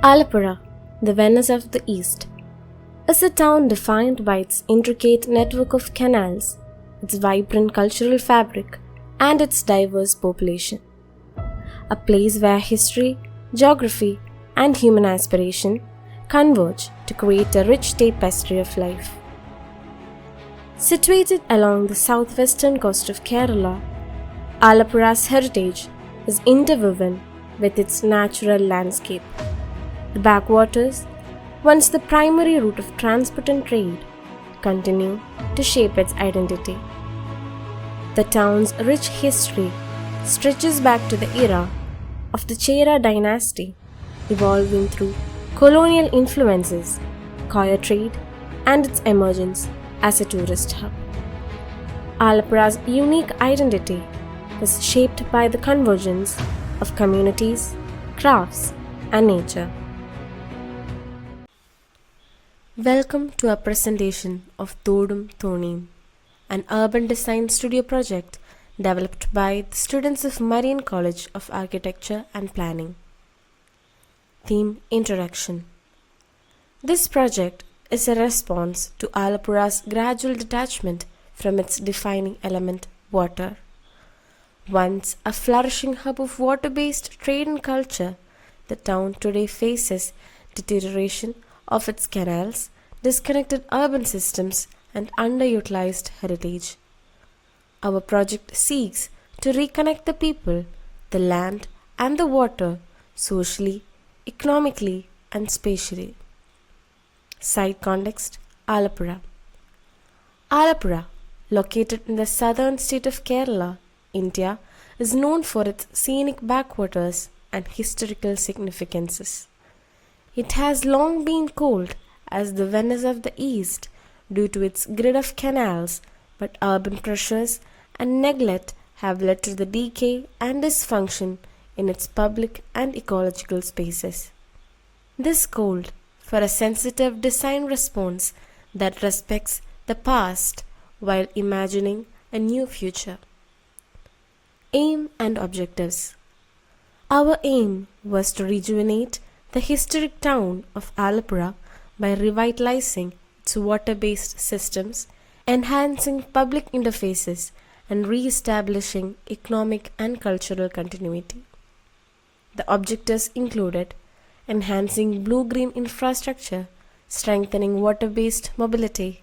Alappuzha, the Venice of the East, is a town defined by its intricate network of canals, its vibrant cultural fabric, and its diverse population. A place where history, geography, and human aspiration converge to create a rich tapestry of life. Situated along the southwestern coast of Kerala, Alappuzha's heritage is interwoven with its natural landscape. The backwaters, once the primary route of transport and trade, continue to shape its identity. The town's rich history stretches back to the era of the Chera dynasty, evolving through colonial influences, coir trade, and its emergence as a tourist hub. Alappuzha's unique identity is shaped by the convergence of communities, crafts, and nature. Welcome to our presentation of Thodum Thonim, an urban design studio project developed by the students of Marian College of Architecture and Planning. Theme Introduction. This project is a response to Alappuzha's gradual detachment from its defining element, water. Once a flourishing hub of water-based trade and culture, the town today faces deterioration of its canals, disconnected urban systems, and underutilized heritage. Our project seeks to reconnect the people, the land, and the water socially, economically, and spatially. Site context: Alappuzha. Alappuzha, located in the southern state of Kerala, India, is known for its scenic backwaters and historical significances. It has long been called as the Venice of the East due to its grid of canals, but urban pressures and neglect have led to the decay and dysfunction in its public and ecological spaces. This called for a sensitive design response that respects the past while imagining a new future. Aim and objectives. Our aim was to rejuvenate the historic town of Alappuzha by revitalizing its water-based systems, enhancing public interfaces, and re-establishing economic and cultural continuity. The objectives included enhancing blue-green infrastructure, strengthening water-based mobility,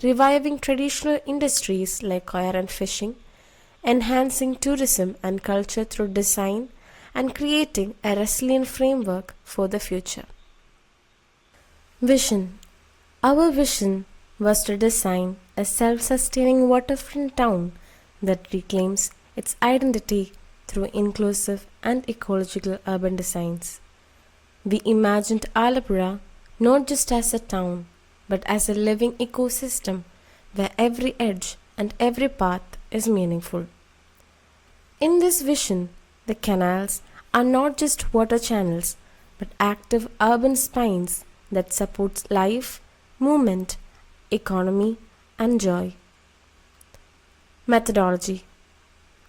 reviving traditional industries like coir and fishing, enhancing tourism and culture through design, and creating a resilient framework for the future. Vision. Our vision was to design a self-sustaining waterfront town that reclaims its identity through inclusive and ecological urban designs. We imagined Alappuzha not just as a town, but as a living ecosystem where every edge and every path is meaningful. In this vision, the canals are not just water channels, but active urban spines that supports life, movement, economy, and joy. Methodology.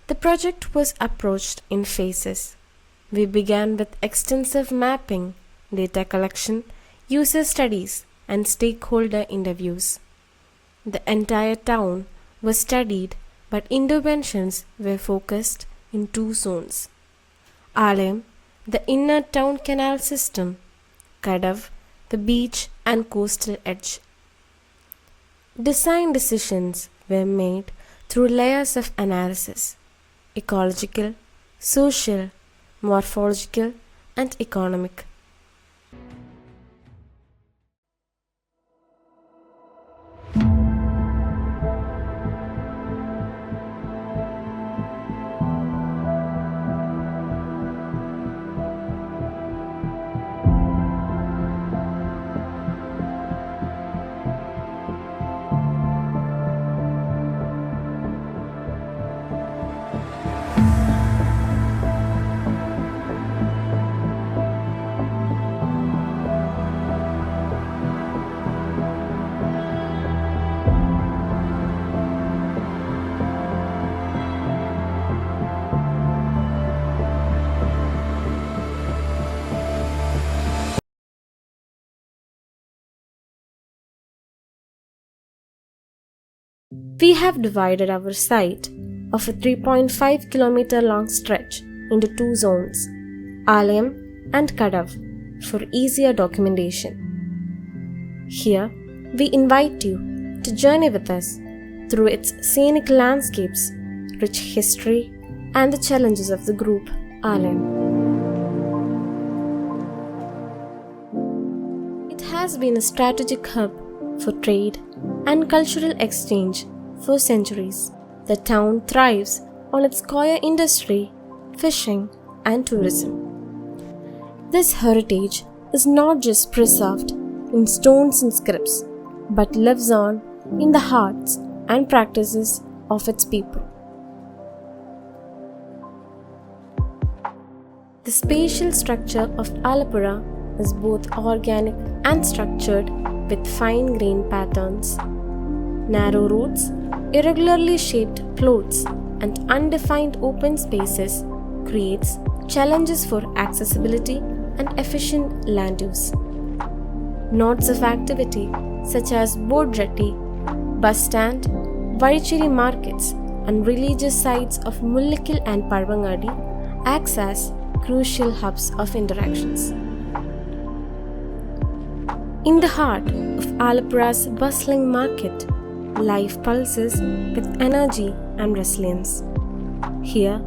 The project was approached in phases. We began with extensive mapping, data collection, user studies, and stakeholder interviews. The entire town was studied, but interventions were focused in two zones: Aalayam, the inner town canal system; Kadav, the beach and coastal edge. Design decisions were made through layers of analysis: ecological, social, morphological, and economic. We have divided our site of a 3.5 kilometer long stretch into two zones, Aalayam and Kadav, for easier documentation. Here, we invite you to journey with us through its scenic landscapes, rich history, and the challenges of the group Aalayam. It has been a strategic hub for trade and cultural exchange for centuries. The town thrives on its coir industry, fishing, and tourism. This heritage is not just preserved in stones and scripts, but lives on in the hearts and practices of its people. The spatial structure of Alappuzha is both organic and structured with fine-grained patterns. Narrow roads, irregularly shaped plots, and undefined open spaces creates challenges for accessibility and efficient land use. Nodes of activity such as boat jetty, bus stand, Vazhicherry markets, and religious sites of Mullakkal and Parvangadi acts as crucial hubs of interactions. In the heart of Alappuzha's bustling market, life pulses with energy and resilience. Here,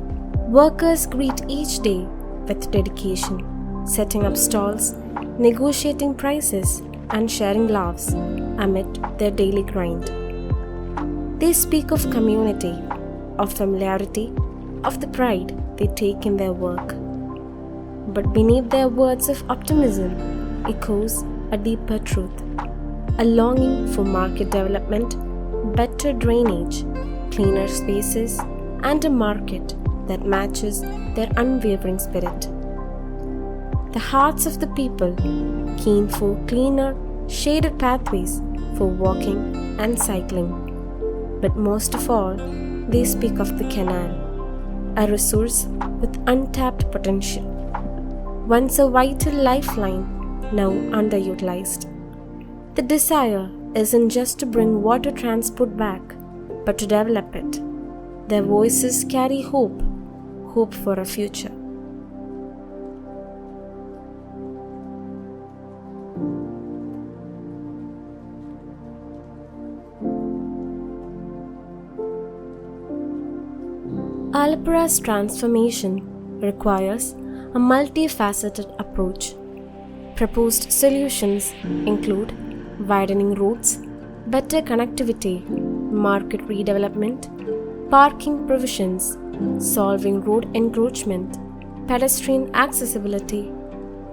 workers greet each day with dedication, setting up stalls, negotiating prices, and sharing laughs amid their daily grind. They speak of community, of familiarity, of the pride they take in their work. But beneath their words of optimism echoes a deeper truth, a longing for market development, better drainage, cleaner spaces, and a market that matches their unwavering spirit. The hearts of the people, keen for cleaner, shaded pathways for walking and cycling. But most of all, they speak of the canal, a resource with untapped potential. Once a vital lifeline, now underutilized. The desire isn't just to bring water transport back, but to develop it. Their voices carry hope for a future. Alappuzha's transformation requires a multifaceted approach. Proposed solutions include widening roads, better connectivity, market redevelopment, parking provisions, solving road encroachment, pedestrian accessibility,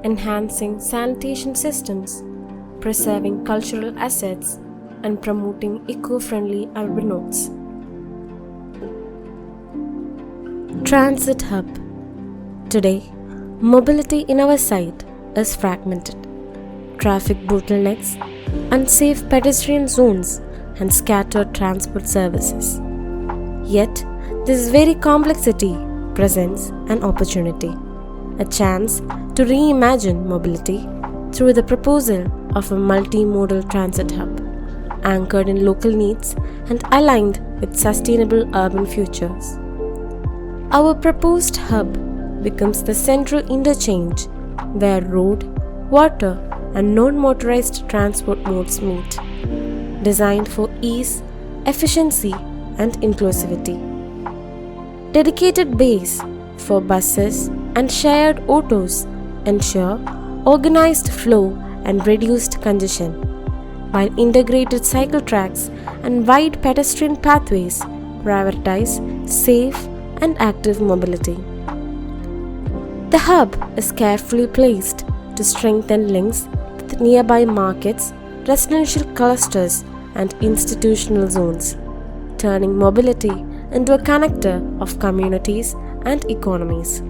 enhancing sanitation systems, preserving cultural assets, and promoting eco-friendly urban nodes. Transit Hub. Today, mobility in our site is fragmented. Traffic bottlenecks, unsafe pedestrian zones, and scattered transport services. Yet, this very complexity presents an opportunity, a chance to reimagine mobility through the proposal of a multimodal transit hub, anchored in local needs and aligned with sustainable urban futures. Our proposed hub becomes the central interchange where road, water, and non-motorized transport modes meet, designed for ease, efficiency, and inclusivity. Dedicated bays for buses and shared autos ensure organized flow and reduced congestion, while integrated cycle tracks and wide pedestrian pathways prioritize safe and active mobility. The hub is carefully placed to strengthen links with nearby markets, residential clusters, and institutional zones, turning mobility into a connector of communities and economies.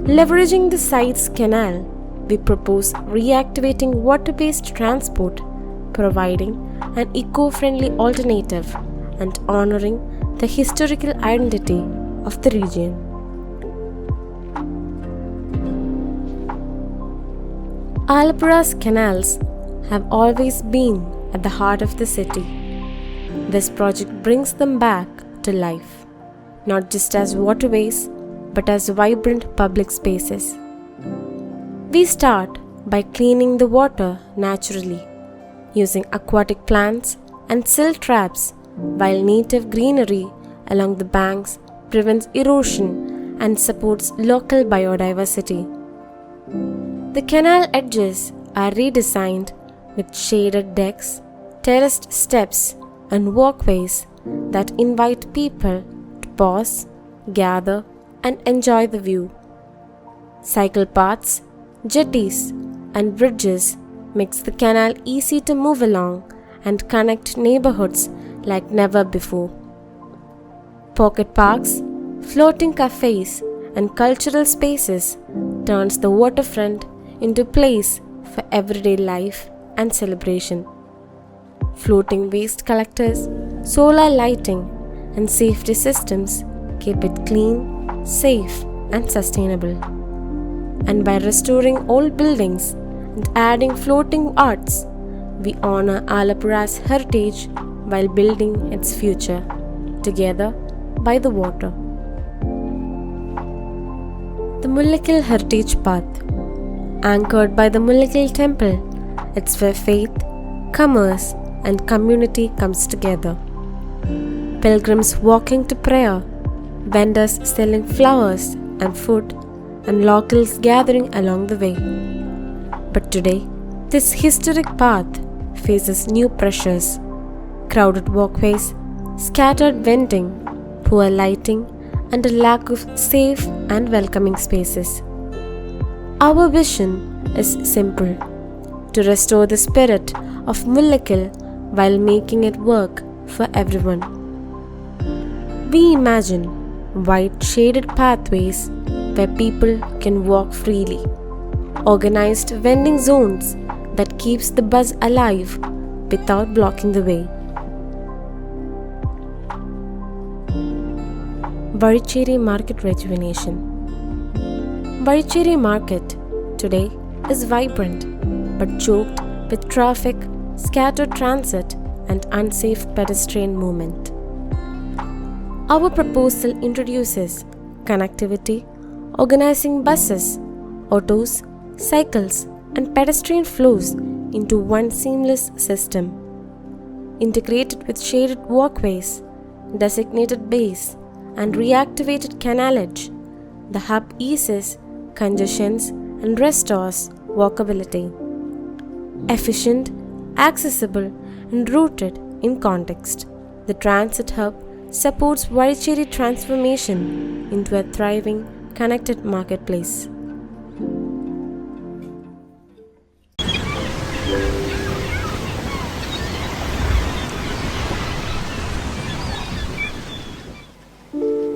Leveraging the site's canal, we propose reactivating water-based transport, providing an eco-friendly alternative and honoring the historical identity of the region. Alappuzha's canals have always been at the heart of the city. This project brings them back to life, not just as waterways, but as vibrant public spaces. We start by cleaning the water naturally, using aquatic plants and silt traps, while native greenery along the banks prevents erosion and supports local biodiversity. The canal edges are redesigned with shaded decks, terraced steps, and walkways that invite people to pause, gather, and enjoy the view. Cycle paths, jetties, and bridges makes the canal easy to move along and connect neighborhoods like never before. Pocket parks, floating cafes, and cultural spaces turns the waterfront into a place for everyday life and celebration. Floating waste collectors, solar lighting, and safety systems keep it clean, safe, and sustainable. And by restoring old buildings and adding floating arts, we honor Alappuzha's heritage while building its future, together by the water. The Mullakkal Heritage Path. Anchored by the Mullakkal Temple, it's where faith, commerce, and community comes together. Pilgrims walking to prayer, vendors selling flowers and food, and locals gathering along the way. But today, this historic path faces new pressures: crowded walkways, scattered vending, poor lighting, and a lack of safe and welcoming spaces. Our vision is simple: to restore the spirit of Mullakkal while making it work for everyone. We imagine wide shaded pathways where people can walk freely, organized vending zones that keeps the buzz alive without blocking the way. Vazhicherry Market Rejuvenation. Vazhicherry Market today is vibrant but choked with traffic, scattered transit, and unsafe pedestrian movement. Our proposal introduces connectivity, organizing buses, autos, cycles, and pedestrian flows into one seamless system. Integrated with shaded walkways, designated bays, and reactivated canal edge, the hub eases congestions and restores walkability. Efficient, accessible, and rooted in context, the transit hub supports Vazhicherry transformation into a thriving, connected marketplace.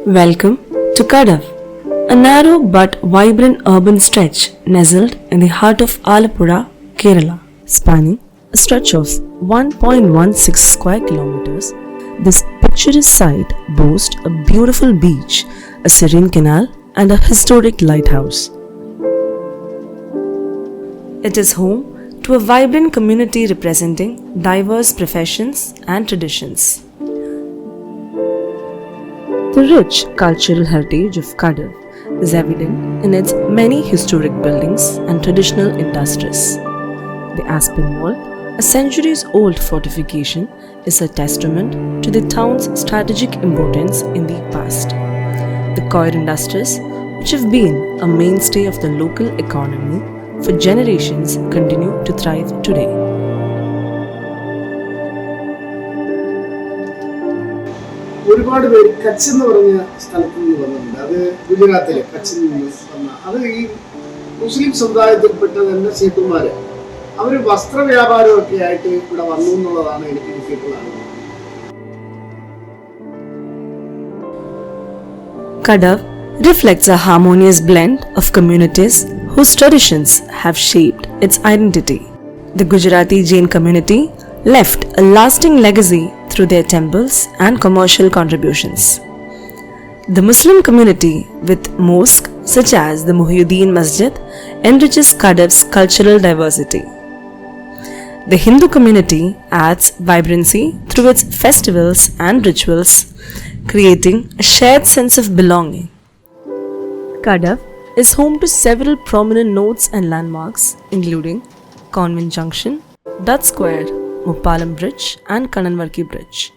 Welcome to Kadav, a narrow but vibrant urban stretch nestled in the heart of Alappuzha, Kerala. Spanning a stretch of 1.16 square kilometers, this picturesque site boasts a beautiful beach, a serene canal, and a historic lighthouse. It is home to a vibrant community representing diverse professions and traditions. The rich cultural heritage of Kadav is evident in its many historic buildings and traditional industries. The Aspen Wall, a centuries-old fortification, is a testament to the town's strategic importance in the past. The coir industries, which have been a mainstay of the local economy for generations, continue to thrive today. ഒരുപാട് പേര് കച്ച് എന്ന് പറഞ്ഞ സ്ഥലത്ത് നിന്ന് വന്നിട്ടുണ്ട്. അത് ഗുജറാത്തിലെ കച്ചിൽ നിന്ന് വന്ന അത് ഈ മുസ്ലിം സമുദായത്തിൽപ്പെട്ട തന്നെ സേട്ടുമാര് അവർ വസ്ത്രവ്യാപാരമൊക്കെ ആയിട്ട് ഇവിടെ വന്നു എന്നുള്ളതാണ് എനിക്ക് കിട്ടിയിട്ടുള്ള അറിവ്. Kadav reflects a harmonious blend of communities whose traditions have shaped its identity. The Gujarati Jain community left a lasting legacy through their temples and commercial contributions. The Muslim community, with mosques such as the Muhyiddin Masjid, enriches Kadav's cultural diversity. The Hindu community adds vibrancy through its festivals and rituals, creating a shared sense of belonging. Kadav is home to several prominent nodes and landmarks, including Convent Junction, Dutt Square, Muppalam Bridge, and Kananvarki Bridge.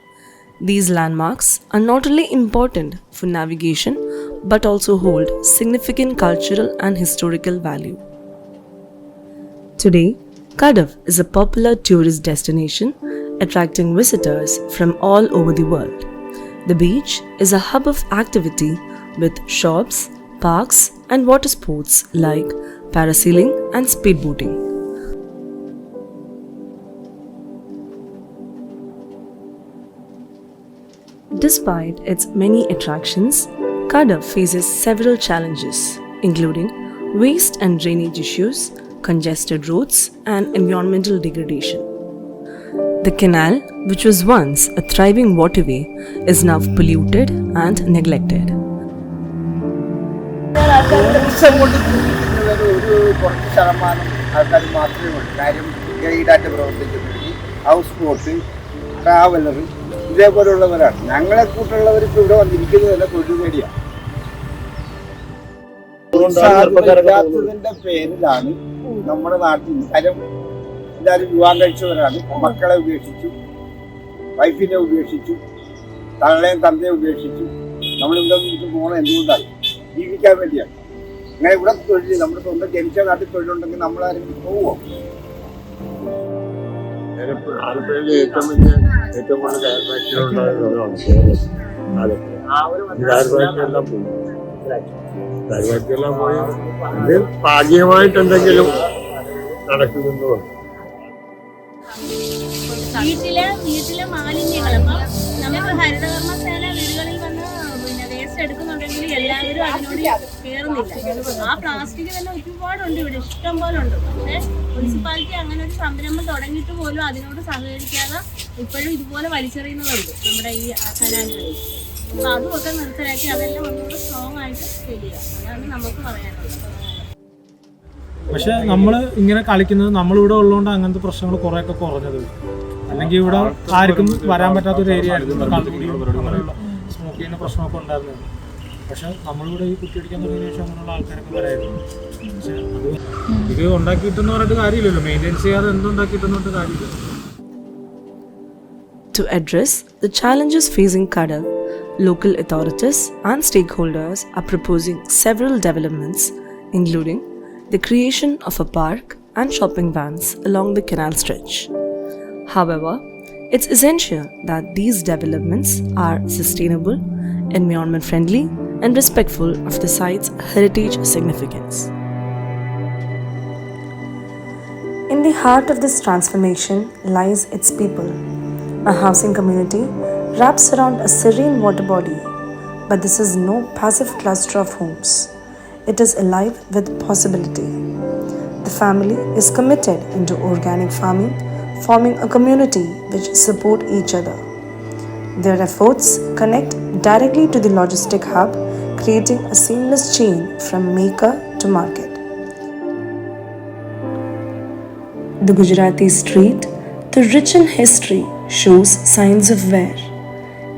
These landmarks are not only important for navigation but also hold significant cultural and historical value. Today, Kadav is a popular tourist destination attracting visitors from all over the world. The beach is a hub of activity with shops, parks, and water sports like parasailing and speedboating. Despite its many attractions, Kadav faces several challenges, including waste and drainage issues, congested roads, and environmental degradation. The canal, which was once a thriving waterway, is now polluted and neglected. Tourism കൊണ്ട് ജീവിക്കുന്നത് ഒരു കുറച്ച് ശതമാനം ആൾക്കാർ മാത്രമേ ഉള്ളൂ. കാര്യം ഗൈഡായിട്ട് പ്രവർത്തിക്കുന്നത്, ഹൗസ് ബോട്ട്, ട്രാവലർ ഇതേപോലുള്ളവരാണ്. ഞങ്ങളെ കൂട്ടുള്ളവർ ഇപ്പോൾ ഇവിടെ വന്നിരിക്കുന്നത് തന്നെ തൊഴിൽ വേണ്ടിയാണ്. ഇല്ലാത്തതിന്റെ പേരിലാണ് നമ്മുടെ നാട്ടിൽ കാര്യം എല്ലാവരും വിവാഹം കഴിച്ചവരാണ്. മക്കളെ ഉപേക്ഷിച്ചു, വൈഫിനെ ഉപേക്ഷിച്ചു, തള്ളയും തന്തയെ ഉപേക്ഷിച്ചു. നമ്മളിവിടെ വീട്ടിൽ പോകണം എന്തുകൊണ്ടാണ്? ജീവിക്കാൻ വേണ്ടിയാണ്. അങ്ങനെ ഇവിടെ തൊഴിൽ നമ്മുടെ സ്വന്തം ജനിച്ച നാട്ടിൽ തൊഴിലുണ്ടെങ്കിൽ നമ്മളാരെങ്കിലും പോവുമോ? ആലപ്പുഴയിൽ ഏറ്റവും കൂടുതൽ കയർ ഫാക്ടറി ഉണ്ടായതാണ് കയർ ഫാക്ടറി എല്ലാം പോയി. കയർ ഫാക്ടറി എല്ലാം പോയി. ഇത് ഭാഗ്യമായിട്ട് എന്തെങ്കിലും നടക്കുന്നുണ്ടോ? വീട്ടിലെ മാലിന്യങ്ങൾ നമുക്ക് ഹരിതകർമ്മ സേന വീടുകളിൽ വന്ന് വേസ്റ്റ് എടുക്കുന്നുണ്ടെങ്കിൽ എല്ലാവരും അതിനോട് കയറുന്നില്ല. ആ പ്ലാസ്റ്റിക് തന്നെ ഒരുപാടുണ്ട്, ഇവിടെ ഇഷ്ടം പോലെ ഉണ്ട്. പക്ഷേ മുനിസിപ്പാലിറ്റി അങ്ങനെ ഒരു സംരംഭം തുടങ്ങിയിട്ട് പോലും അതിനോട് സഹകരിക്കാതെ ഇപ്പോഴും ഇതുപോലെ വലിച്ചെറിയുന്നതുണ്ട് നമ്മുടെ ഈ കനാലുകളിൽ. അപ്പോൾ അതുമൊക്കെ നിർത്തലാക്കി അതെല്ലാം ഒന്നുകൂടെ സ്ട്രോങ് ആയിട്ട് ചെയ്യുക, അതാണ് നമുക്ക് പറയാനുള്ളത്. പക്ഷെ നമ്മൾ ഇങ്ങനെ കളിക്കുന്നത് നമ്മളിവിടെ ഉള്ളതുകൊണ്ട് അങ്ങനത്തെ പ്രശ്നങ്ങൾ കുറേയൊക്കെ കുറഞ്ഞത്. അല്ലെങ്കിൽ ഇവിടെ ആർക്കും വരാൻ പറ്റാത്തൊരു ഏരിയ ആയിരുന്നു. അങ്ങനെയുള്ള സ്മോക്ക് ചെയ്യുന്ന പ്രശ്നമൊക്കെ ഉണ്ടായിരുന്നത്. പക്ഷെ നമ്മളിവിടെ ഈ കുറ്റിയടിക്കാൻ തുടങ്ങിയ ശേഷം അങ്ങനെയുള്ള ആൾക്കാരൊക്കെ വരായിരുന്നു. പക്ഷെ അത് ഇത് ഉണ്ടാക്കിയിട്ടെന്ന് പറഞ്ഞിട്ട് കാര്യമില്ലല്ലോ, മെയിൻറ്റെയിൻ ചെയ്യാതെ എന്തുണ്ടാക്കിയിട്ടെന്ന് പറഞ്ഞിട്ട് കാര്യമില്ല. To address the challenges facing Kadav, local authorities and stakeholders are proposing several developments, including the creation of a park and shopping vans along the canal stretch. However, it's essential that these developments are sustainable, environment friendly, and respectful of the site's heritage significance. In the heart of this transformation lies its people. A housing community wraps around a serene water body, but this is no passive cluster of homes. It is alive with possibility. The family is committed into organic farming, forming a community which support each other. Their efforts connect directly to the logistic hub, creating a seamless chain from maker to market. The Gujarati street, though rich in history, shows signs of wear.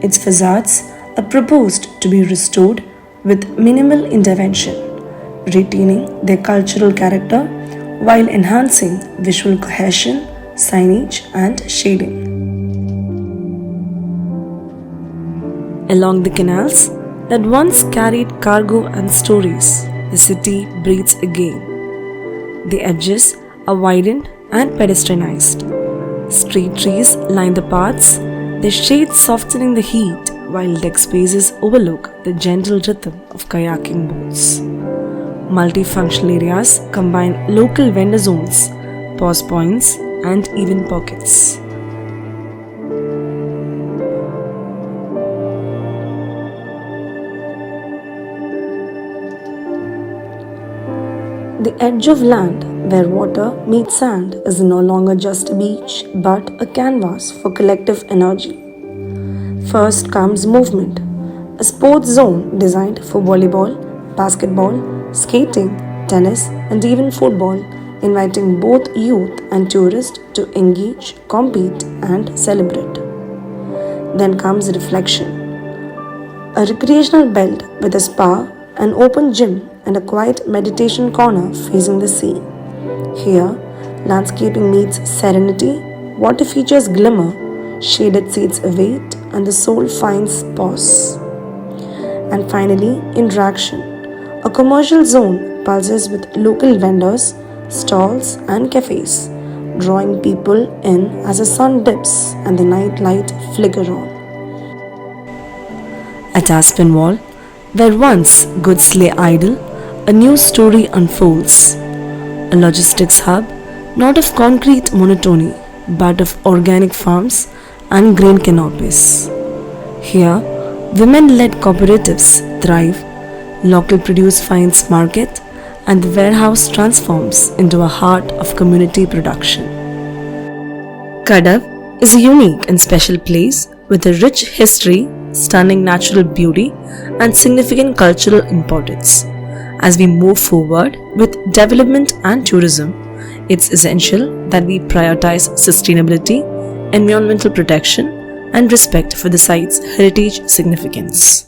Its facades are proposed to be restored with minimal intervention, retaining their cultural character while enhancing visual cohesion, signage, and shading. Along the canals that once carried cargo and stories, the city breathes again. The edges are widened and pedestrianized. Street trees line the paths, their shade softening the heat, while deck spaces overlook the gentle rhythm of kayaking boats. Multifunctional areas combine local vendor zones, pause points, and even pockets. The edge of land where water meets sand is no longer just a beach but a canvas for collective energy. First comes movement, a sports zone designed for volleyball, basketball, skating, tennis, and even football, inviting both youth and tourists to engage, compete, and celebrate. Then comes reflection. A recreational belt with a spa, an open gym, and a quiet meditation corner facing the sea. Here, landscaping meets serenity, water features glimmer, shaded seats await, and the soul finds pause. And finally, interaction. A commercial zone pulses with local vendors, stalls, and cafes, drawing people in as the sun dips and the night light flicker on. At Aspinwall, where once goods lay idle, a new story unfolds. A logistics hub, not of concrete monotony, but of organic farms and grain canopies. Here, women-led cooperatives thrive, local produce finds market, and the warehouse transforms into a heart of community production. Kadav is a unique and special place with a rich history, stunning natural beauty, and significant cultural importance. As we move forward with development and tourism, it's essential that we prioritize sustainability, environmental protection, and respect for the site's heritage significance.